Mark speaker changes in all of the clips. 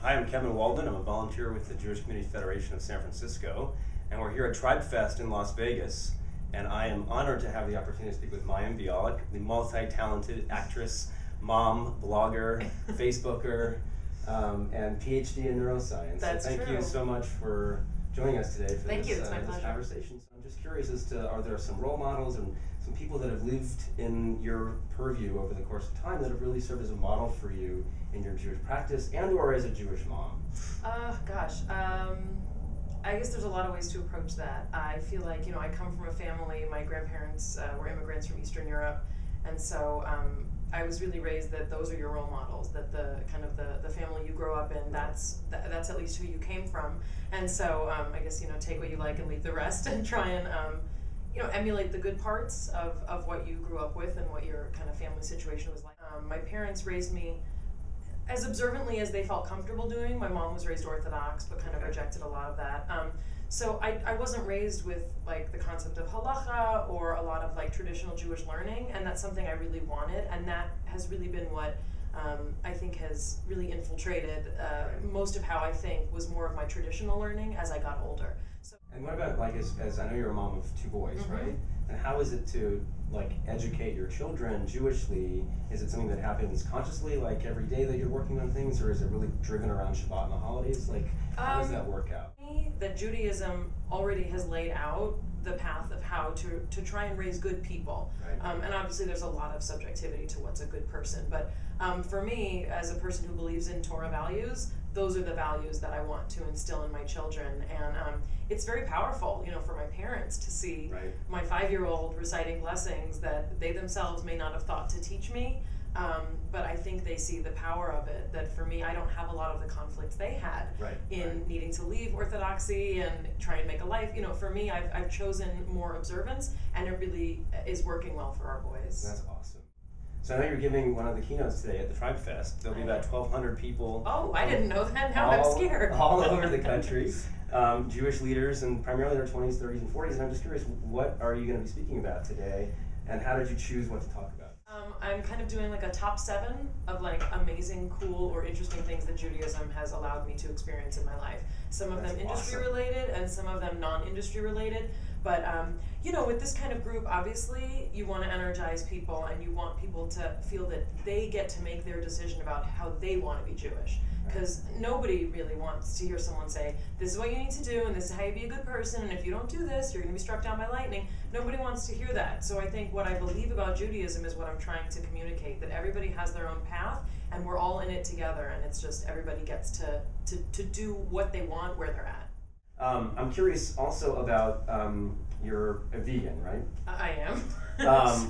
Speaker 1: Hi, I'm Kevin Waldman. I'm a volunteer with the Jewish Community Federation of San Francisco, and we're here at Tribefest in Las Vegas, and I am honored to have the opportunity to speak with Mayim Bialik, the multi-talented actress, mom, blogger, Facebooker, and PhD in neuroscience.
Speaker 2: That's
Speaker 1: so thank you so much for joining us today for this conversation. So I'm just curious as to, are there some role models and some people that have lived in your purview over the course of time that have really served as a model for you in your Jewish practice and or as a Jewish mom?
Speaker 2: I guess there's a lot of ways to approach that. I feel like, I come from a family, my grandparents were immigrants from Eastern Europe, and so I was really raised that those are your role models, that the family you grow up in, that's at least who you came from. And so I guess, take what you like and leave the rest and try and emulate the good parts of what you grew up with and what your kind of family situation was like. My parents raised me as observantly as they felt comfortable doing. My mom was raised Orthodox, but kind of rejected a lot of that. So I wasn't raised with like the concept of halacha or a lot of like traditional Jewish learning, and that's something I really wanted, and that has really been what I think has really infiltrated most of how I think was more of my traditional learning as I got older. So,
Speaker 1: and what about, like, as I know you're a mom of two boys, right? And how is it to like educate your children Jewishly? Is it something that happens consciously, like every day that you're working on things, or is it really driven around Shabbat and the holidays? Like, how does that work out?
Speaker 2: That Judaism already has laid out the path of how to try and raise good people. Right. And obviously there's a lot of subjectivity to what's a good person, but for me, as a person who believes in Torah values, those are the values that I want to instill in my children. And it's very powerful, for my parents to see my 5-year-old reciting blessings that they themselves may not have thought to teach me. But I think they see the power of it, that for me, I don't have a lot of the conflicts they had in needing to leave Orthodoxy and try and make a life. For me, I've chosen more observance, and it really is working well for our boys.
Speaker 1: That's awesome. So I know you're giving one of the keynotes today at the Tribefest. There'll be about 1,200 people.
Speaker 2: Oh, I didn't know that. Now I'm scared.
Speaker 1: All over the country. Jewish leaders, and primarily their 20s, 30s, and 40s. And I'm just curious, what are you going to be speaking about today, and how did you choose what to talk about?
Speaker 2: I'm kind of doing like a top 7 of like amazing, cool, or interesting things that Judaism has allowed me to experience in my life. Some of them industry related and some of them non-industry related. But with this kind of group, obviously you want to energize people and you want people to feel that they get to make their decision about how they want to be Jewish. Because nobody really wants to hear someone say, this is what you need to do, and this is how you be a good person, and if you don't do this, you're going to be struck down by lightning. Nobody wants to hear that. So I think what I believe about Judaism is what I'm trying to communicate, that everybody has their own path, and we're all in it together, and it's just everybody gets to do what they want where they're at.
Speaker 1: I'm curious also about, you're a vegan, right?
Speaker 2: I am.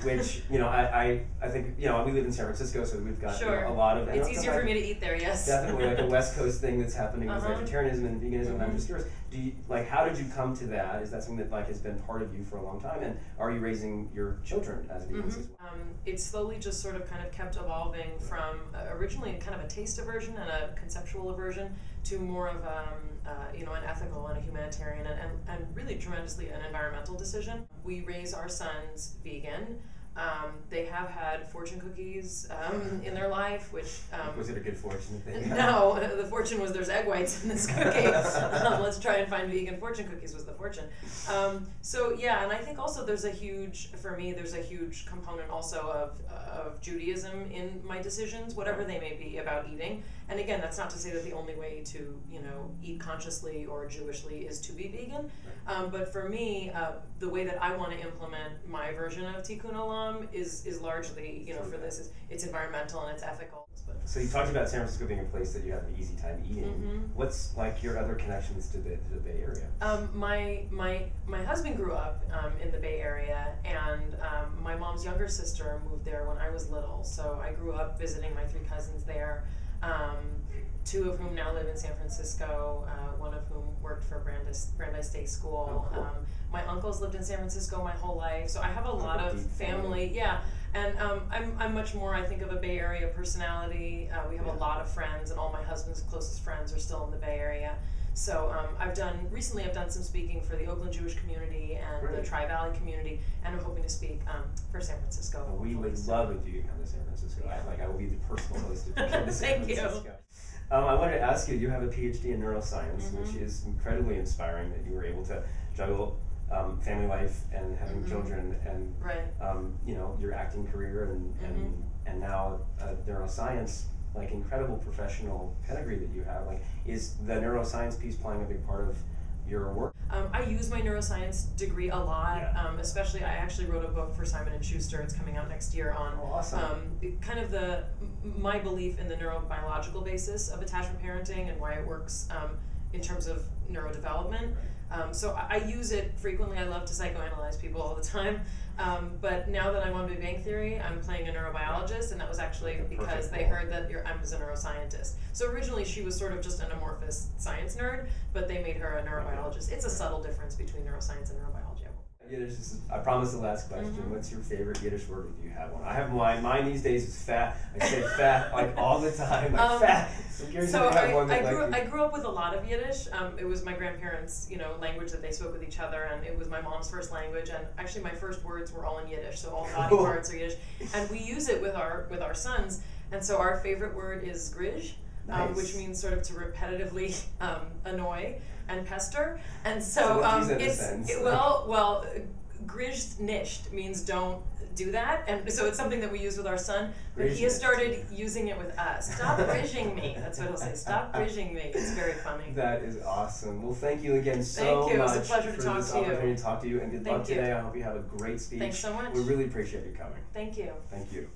Speaker 1: Which, I think, we live in San Francisco, so we've got a lot of...
Speaker 2: It's easier for me to eat there, yes.
Speaker 1: Definitely like a West Coast thing that's happening with vegetarianism and veganism, and I'm just curious, how did you come to that? Is that something that has been part of you for a long time, and are you raising your children as vegans as well?
Speaker 2: It's slowly just sort of kind of kept evolving from originally kind of a taste aversion and a conceptual aversion to more of an ethical and a humanitarian and really tremendously an environmental decision. We raise our sons vegan. They have had fortune cookies in their life, which...
Speaker 1: was it a good fortune thing?
Speaker 2: No, the fortune was there's egg whites in this cookie. Let's try and find vegan fortune cookies was the fortune. And I think also there's a huge component also of Judaism in my decisions, whatever they may be about eating. And again, that's not to say that the only way to, eat consciously or Jewishly is to be vegan. But for me, the way that I want to implement my version of Tikkun Olam is largely, for this, it's environmental and it's ethical.
Speaker 1: So you talked about San Francisco being a place that you have an easy time eating. What's like your other connections to the Bay Area?
Speaker 2: My husband grew up in the Bay Area, and my mom's younger sister moved there when I was little. So I grew up visiting my 3 cousins there. 2 of whom now live in San Francisco, one of whom worked for Brandeis Day School.
Speaker 1: Oh, cool.
Speaker 2: My uncles lived in San Francisco my whole life, so I have a lot of family. And I'm much more, I think, of a Bay Area personality. We have a lot of friends, and all my husband's closest friends are still in the Bay Area. So recently I've done some speaking for the Oakland Jewish community and the Tri-Valley community, and I'm hoping to speak for San Francisco.
Speaker 1: Well, we would love if you could come to San Francisco. I will be the personal host if you come to San Francisco.
Speaker 2: Thank you.
Speaker 1: I wanted to ask you, you have a PhD in neuroscience, which is incredibly inspiring that you were able to juggle family life and having children and you know, your acting career and now neuroscience, like incredible professional pedigree that you have. Like, is the neuroscience piece playing a big part of your work?
Speaker 2: I use my neuroscience degree a lot, especially I actually wrote a book for Simon & Schuster, it's coming out next year, on kind of my belief in the neurobiological basis of attachment parenting and why it works in terms of neurodevelopment. So I use it frequently. I love to psychoanalyze people all the time. But now that I'm on Big Bang Theory, I'm playing a neurobiologist, and that was actually because they heard that I was a neuroscientist. So originally she was sort of just an amorphous science nerd, but they made her a neurobiologist. It's a subtle difference between neuroscience and neurobiology.
Speaker 1: Yiddish, I promise the last question. What's your favorite Yiddish word if you have one? I have mine these days is fat. I say fat like all the time. Like fat.
Speaker 2: So I grew up with a lot of Yiddish. It was my grandparents' language that they spoke with each other, and it was my mom's first language. And actually, my first words were all in Yiddish. So all body parts are Yiddish, and we use it with our sons. And so our favorite word is grij. Which means sort of to repetitively annoy and pester, and so grij nicht means don't do that, and so it's something that we use with our son, but he has started using it with us. Stop grijing me, that's what he'll say, stop grijing me. It's very funny.
Speaker 1: That is awesome. Well, thank you again so much.
Speaker 2: It was a pleasure to talk to you.
Speaker 1: Opportunity to talk to you, and good luck today. I hope you have a great speech.
Speaker 2: Thanks so much.
Speaker 1: We really appreciate you coming.
Speaker 2: Thank you.
Speaker 1: Thank you.